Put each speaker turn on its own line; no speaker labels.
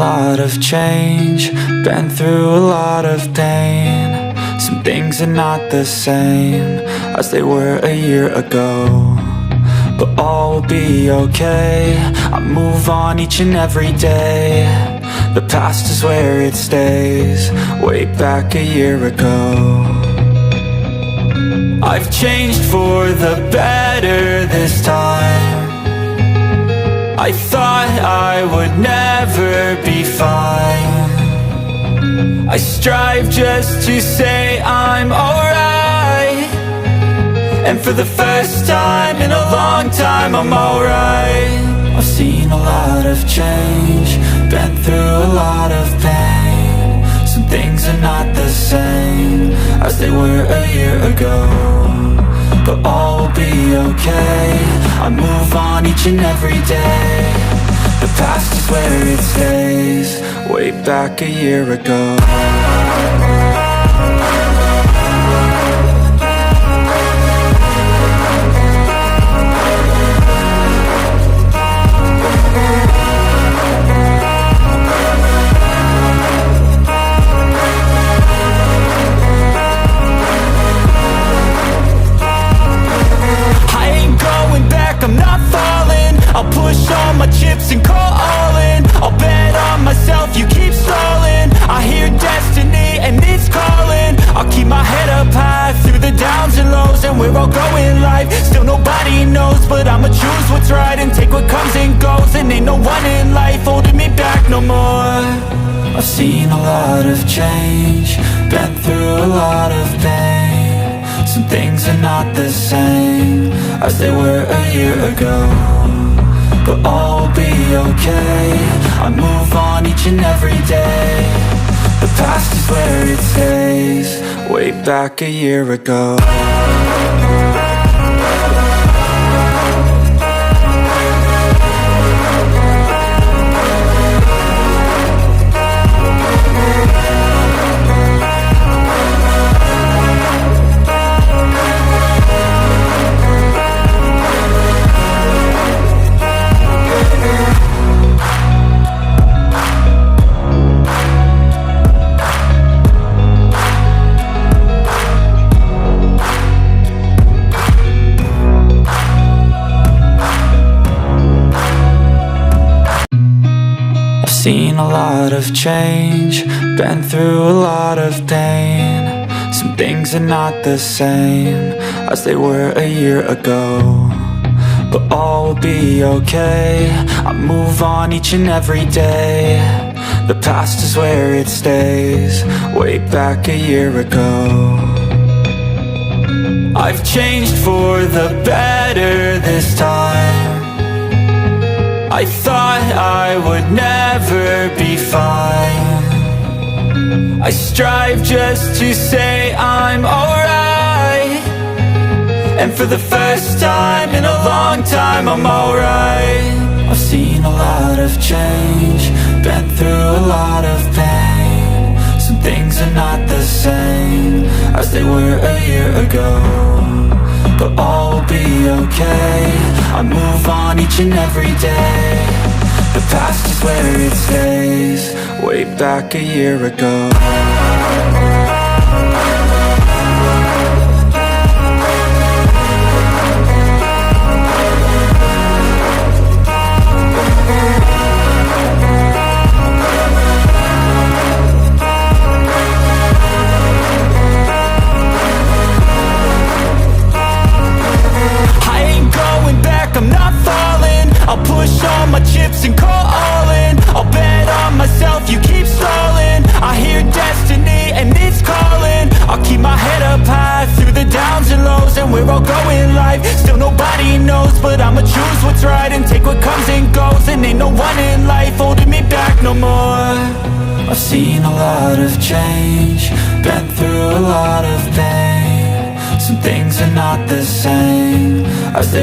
lot of change, been through a lot of pain. Some things are not the same as they were a year ago, but all will be okay. I move on each and every day. The past is where it stays, way back a year ago. I've changed for the better this time. I thought I would never be fine. I strive just to say I'm alright, and for the first time in a long time I'm alright. I've seen a lot of change, been through a lot of pain. Some things are not the same as they were a year ago, but all will be okay. I move on each and every day. The past is where it stays, way back a year ago. I'll push all my chips and call all in. I'll bet on myself, you keep stalling. I hear destiny and it's calling. I'll keep my head up high through the downs and lows, and we're all growing life. Still nobody knows, but I'ma choose what's right and take what comes and goes. And ain't no one in life holding me back no more. I've seen a lot of change, been through a lot of pain. Some things are not the same as they were a year ago, but all will be okay. I move on each and every day. The past is where it stays, way back a year ago. Seen a lot of change, been through a lot of pain. Some things are not the same as they were a year ago, but all will be okay. I move on each and every day. The past is where it stays, way back a year ago. I've changed for the better this time. I thought I would never be fine. I strive just to say I'm alright, and for the first time in a long time I'm alright. I've seen a lot of change, been through a lot of pain. Some things are not the same as they were a year ago, but all will be okay. I move on each and every day. The past is where it stays, way back a year ago. I'm not falling. I'll push all my chips and call all in. I'll bet on myself, you keep stalling. I hear destiny and it's calling. I'll keep my head up high through the downs and lows, and we're all growing life. Still nobody knows, but I'ma choose what's right and take what comes and goes. And ain't no one in life holding me back no more. I've seen a lot of change, been through a lot of pain. Some things are not the same as they were.